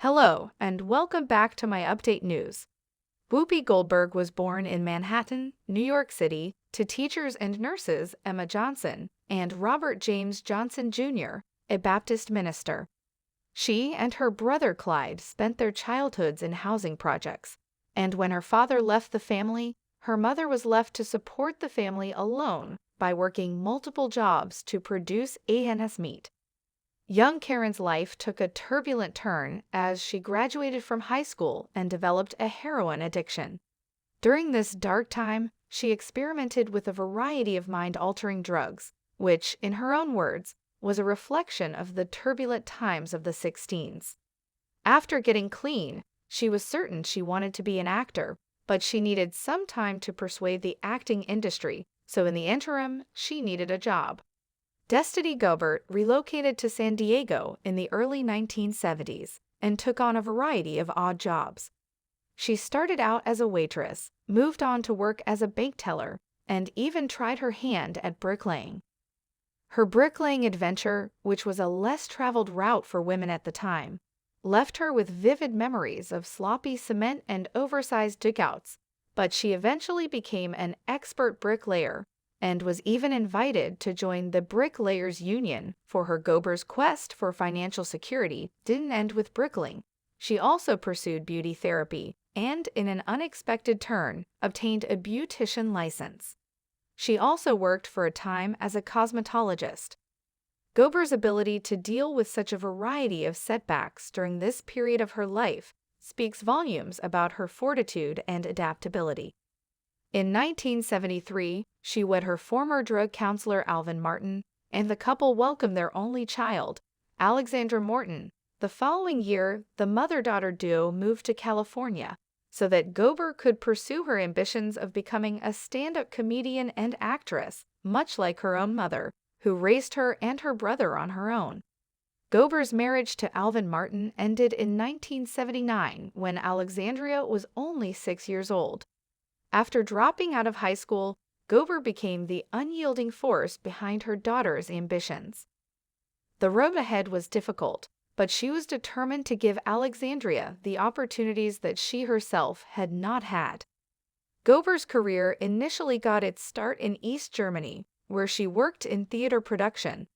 Hello, and welcome back to my update news. Whoopi Goldberg was born in Manhattan, New York City, to teachers and nurses Emma Johnson and Robert James Johnson Jr., a Baptist minister. She and her brother Clyde spent their childhoods in housing projects, and when her father left the family, her mother was left to support the family alone by working multiple jobs to produce A&S meat. Young Karen's life took a turbulent turn as she graduated from high school and developed a heroin addiction. During this dark time, she experimented with a variety of mind-altering drugs, which, in her own words, was a reflection of the turbulent times of the 16s. After getting clean, she was certain she wanted to be an actor, but she needed some time to persuade the acting industry, so in the interim, she needed a job. Destiny Gobert relocated to San Diego in the early 1970s and took on a variety of odd jobs. She started out as a waitress, moved on to work as a bank teller, and even tried her hand at bricklaying. Her bricklaying adventure, which was a less traveled route for women at the time, left her with vivid memories of sloppy cement and oversized dugouts, but she eventually became an expert bricklayer and was even invited to join the Bricklayers Union, for her Gober's quest for financial security didn't end with bricklaying. She also pursued beauty therapy and, in an unexpected turn, obtained a beautician license. She also worked for a time as a cosmetologist. Gober's ability to deal with such a variety of setbacks during this period of her life speaks volumes about her fortitude and adaptability. In 1973, she wed her former drug counselor Alvin Martin, and the couple welcomed their only child, Alexandra Morton. The following year, the mother-daughter duo moved to California so that Gober could pursue her ambitions of becoming a stand-up comedian and actress, much like her own mother, who raised her and her brother on her own. Gober's marriage to Alvin Martin ended in 1979 when Alexandria was only 6 years old. After dropping out of high school, Gober became the unyielding force behind her daughter's ambitions. The road ahead was difficult, but she was determined to give Alexandria the opportunities that she herself had not had. Gober's career initially got its start in East Germany, where she worked in theater production.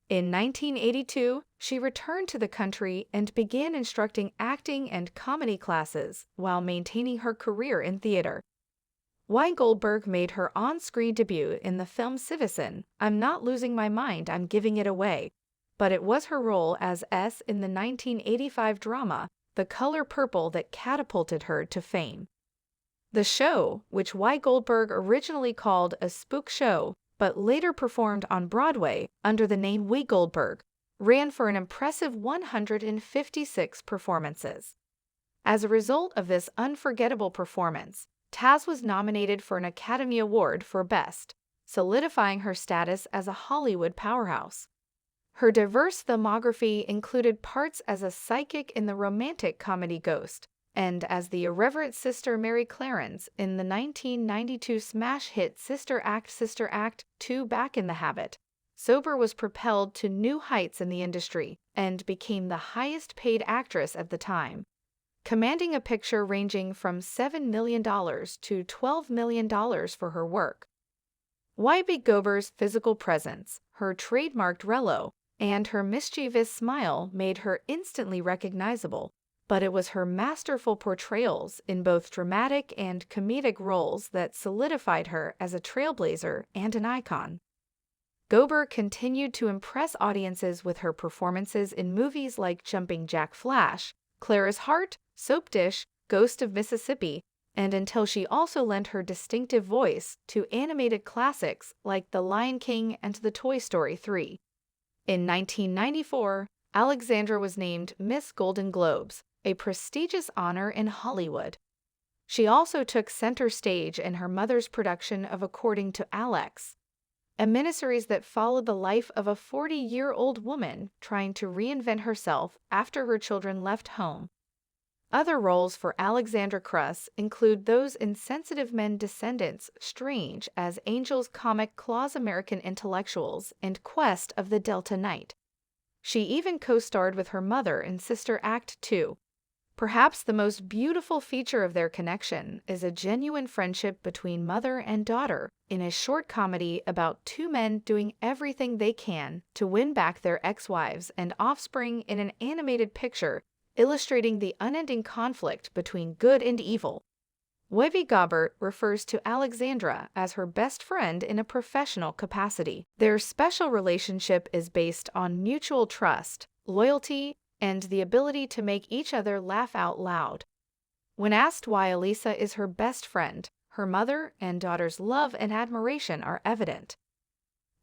In 1982, she returned to the country and began instructing acting and comedy classes while maintaining her career in theater. Whoopi Goldberg made her on-screen debut in the film Citizen, I'm Not Losing My Mind, I'm Giving It Away, but it was her role as S in the 1985 drama The Color Purple that catapulted her to fame. The show, which Whoopi Goldberg originally called a spook show but later performed on Broadway under the name Whoopi Goldberg, ran for an impressive 156 performances. As a result of this unforgettable performance, Taz was nominated for an Academy Award for Best, solidifying her status as a Hollywood powerhouse. Her diverse filmography included parts as a psychic in the romantic comedy Ghost and as the irreverent sister Mary Clarence in the 1992 smash hit Sister Act 2 Back in the Habit. Sober was propelled to new heights in the industry and became the highest-paid actress at the time, commanding a picture ranging from $7 million to $12 million for her work. Whoopi Goldberg's physical presence, her trademarked Rello, and her mischievous smile made her instantly recognizable, but it was her masterful portrayals in both dramatic and comedic roles that solidified her as a trailblazer and an icon. Goldberg continued to impress audiences with her performances in movies like Jumping Jack Flash, Clara's Heart, Soap Dish, Ghost of Mississippi, and until she also lent her distinctive voice to animated classics like The Lion King and the Toy Story 3. In 1994, Alexandra was named Miss Golden Globes, a prestigious honor in Hollywood. She also took center stage in her mother's production of According to Alex, a miniseries that followed the life of a 40-year-old woman trying to reinvent herself after her children left home. Other roles for Alexandra Krauss include those in Sensitive Men Descendants Strange as Angel's comic Claus American Intellectuals and Quest of the Delta Knight. She even co-starred with her mother in Sister Act 2, Perhaps the most beautiful feature of their connection is a genuine friendship between mother and daughter in a short comedy about two men doing everything they can to win back their ex-wives and offspring in an animated picture illustrating the unending conflict between good and evil. Whoopi Goldberg refers to Alexandra as her best friend in a professional capacity. Their special relationship is based on mutual trust, loyalty, and the ability to make each other laugh out loud. When asked why Elisa is her best friend, her mother and daughter's love and admiration are evident.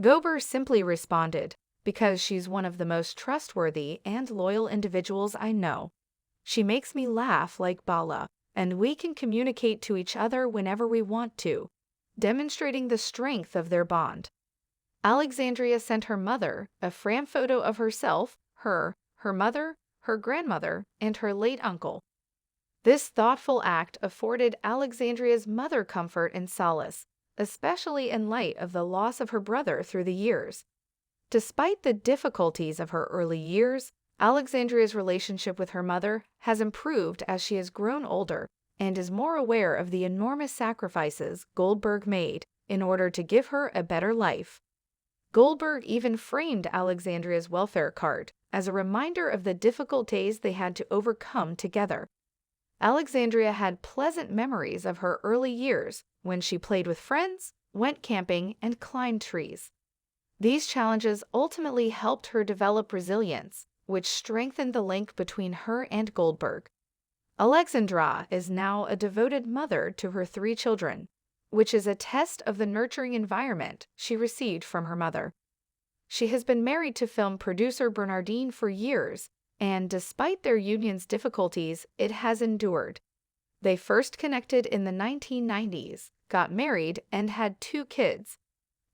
Goldberg simply responded, "Because she's one of the most trustworthy and loyal individuals I know. She makes me laugh like Bala, and we can communicate to each other whenever we want to," demonstrating the strength of their bond. Alexandria sent her mother a framed photo of herself, her mother, her grandmother, and her late uncle. This thoughtful act afforded Alexandria's mother comfort and solace, especially in light of the loss of her brother through the years. Despite the difficulties of her early years, Alexandria's relationship with her mother has improved as she has grown older and is more aware of the enormous sacrifices Goldberg made in order to give her a better life. Goldberg even framed Alexandria's welfare card as a reminder of the difficult days they had to overcome together. Alexandria had pleasant memories of her early years when she played with friends, went camping, and climbed trees. These challenges ultimately helped her develop resilience, which strengthened the link between her and Goldberg. Alexandra is now a devoted mother to her 3 children, which is a test of the nurturing environment she received from her mother. She has been married to film producer Bernardine for years, and despite their union's difficulties, it has endured. They first connected in the 1990s, got married, and had 2 kids.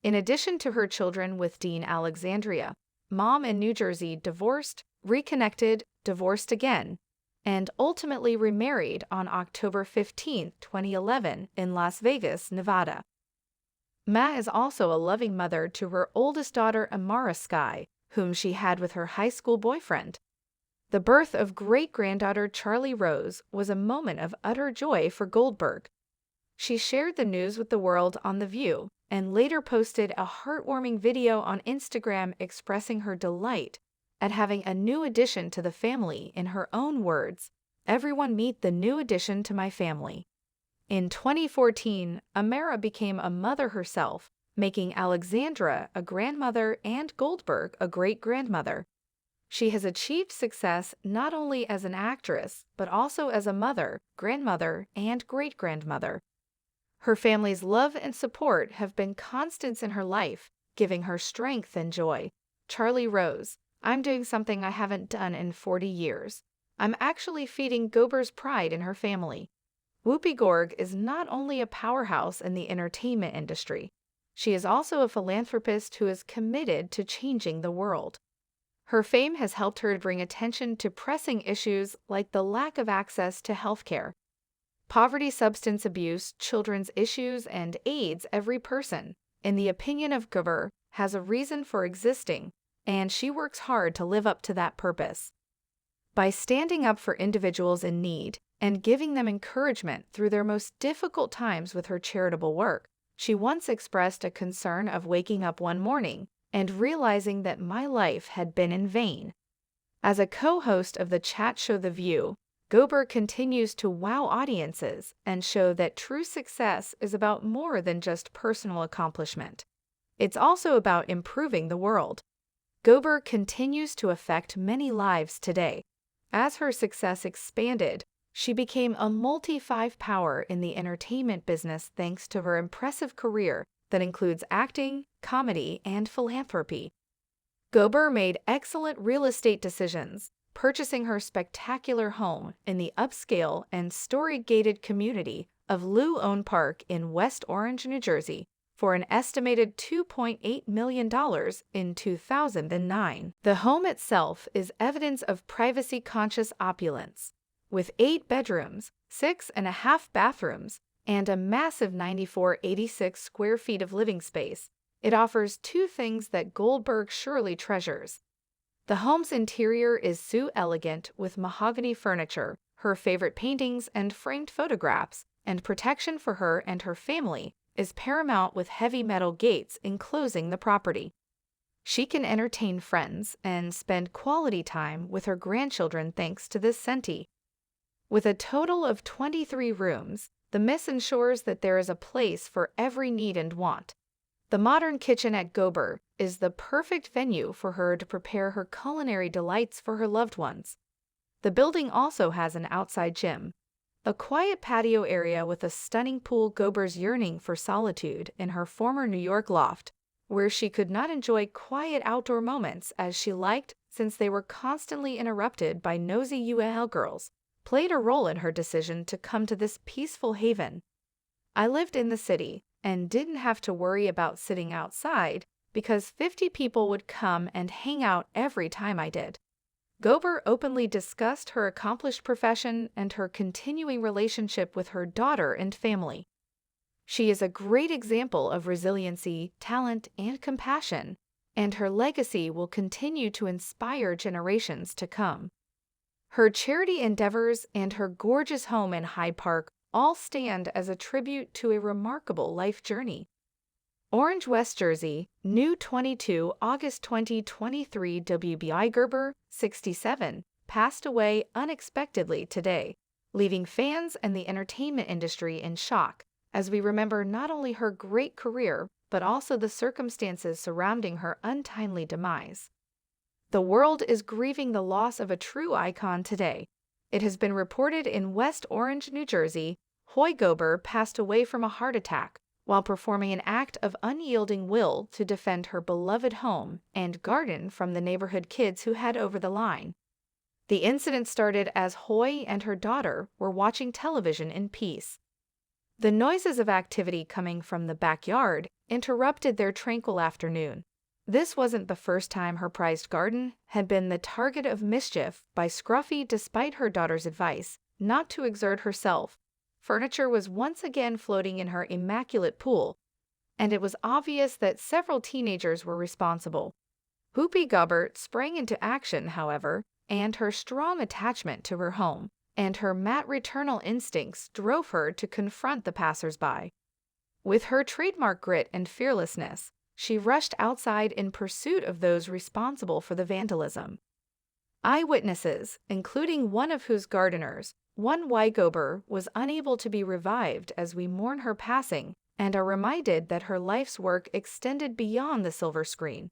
In addition to her children with Dean Alexandria, mom in New Jersey divorced, reconnected, divorced again, and ultimately remarried on October 15, 2011 in Las Vegas, Nevada. Ma is also a loving mother to her oldest daughter Amara Sky, whom she had with her high school boyfriend. The birth of great-granddaughter Charlie Rose was a moment of utter joy for Goldberg. She shared the news with the world on The View and later posted a heartwarming video on Instagram expressing her delight at having a new addition to the family. In her own words, "Everyone meet the new addition to my family." In 2014, Amara became a mother herself, making Alexandra a grandmother and Goldberg a great-grandmother. She has achieved success not only as an actress, but also as a mother, grandmother, and great-grandmother. Her family's love and support have been constants in her life, giving her strength and joy. Charlie Rose, "I'm doing something I haven't done in 40 years. I'm actually feeding Goldberg's pride in her family." Whoopi Goldberg is not only a powerhouse in the entertainment industry, she is also a philanthropist who is committed to changing the world. Her fame has helped her bring attention to pressing issues like the lack of access to healthcare, poverty, substance abuse, children's issues, and AIDS. Every person, in the opinion of Goldberg, has a reason for existing, and she works hard to live up to that purpose. By standing up for individuals in need and giving them encouragement through their most difficult times with her charitable work, she once expressed a concern of waking up one morning and realizing that my life had been in vain. As a co-host of the chat show The View, Goldberg continues to wow audiences and show that true success is about more than just personal accomplishment. It's also about improving the world. Goldberg continues to affect many lives today. As her success expanded, she became a multi-five power in the entertainment business thanks to her impressive career that includes acting, comedy, and philanthropy. Goldberg made excellent real estate decisions, purchasing her spectacular home in the upscale and story-gated community of Lew Owen Park in West Orange, New Jersey, for an estimated $2.8 million in 2009. The home itself is evidence of privacy-conscious opulence. With 8 bedrooms, 6.5 bathrooms, and a massive 9,486 square feet of living space, it offers 2 things that Goldberg surely treasures. The home's interior is so elegant with mahogany furniture, her favorite paintings and framed photographs, and protection for her and her family is paramount with heavy metal gates enclosing the property. She can entertain friends and spend quality time with her grandchildren thanks to this senti. With a total of 23 rooms, the Miss ensures that there is a place for every need and want. The modern kitchen at Gober is the perfect venue for her to prepare her culinary delights for her loved ones. The building also has an outside gym, a quiet patio area with a stunning pool. Gober's yearning for solitude in her former New York loft, where she could not enjoy quiet outdoor moments as she liked since they were constantly interrupted by nosy UAL girls, played a role in her decision to come to this peaceful haven. I lived in the city and didn't have to worry about sitting outside because 50 people would come and hang out every time I did. Gober openly discussed her accomplished profession and her continuing relationship with her daughter and family. She is a great example of resiliency, talent, and compassion, and her legacy will continue to inspire generations to come. Her charity endeavors and her gorgeous home in Hyde Park all stand as a tribute to a remarkable life journey. Orange, West Jersey, New 22, August 2023. WBI Gerber, 67, passed away unexpectedly today, leaving fans and the entertainment industry in shock as we remember not only her great career but also the circumstances surrounding her untimely demise. The world is grieving the loss of a true icon today. It has been reported in West Orange, New Jersey, Whoopi Goldberg passed away from a heart attack while performing an act of unyielding will to defend her beloved home and garden from the neighborhood kids who had over the line. The incident started as Whoopi and her daughter were watching television in peace. The noises of activity coming from the backyard interrupted their tranquil afternoon. This wasn't the first time her prized garden had been the target of mischief by Scruffy. Despite her daughter's advice not to exert herself, furniture was once again floating in her immaculate pool, and it was obvious that several teenagers were responsible. Whoopi Goldberg sprang into action, however, and her strong attachment to her home and her maternal instincts drove her to confront the passers-by. With her trademark grit and fearlessness, she rushed outside in pursuit of those responsible for the vandalism. Eyewitnesses, including one of whose gardeners, Whoopi Goldberg, was unable to be revived as we mourn her passing and are reminded that her life's work extended beyond the silver screen.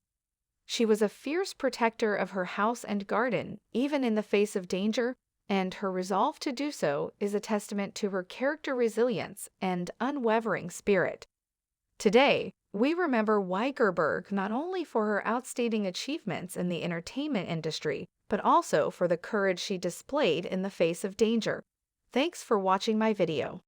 She was a fierce protector of her house and garden, even in the face of danger, and her resolve to do so is a testament to her character resilience and unwavering spirit. Today, we remember Whoopi Goldberg not only for her outstanding achievements in the entertainment industry, but also for the courage she displayed in the face of danger. Thanks for watching my video.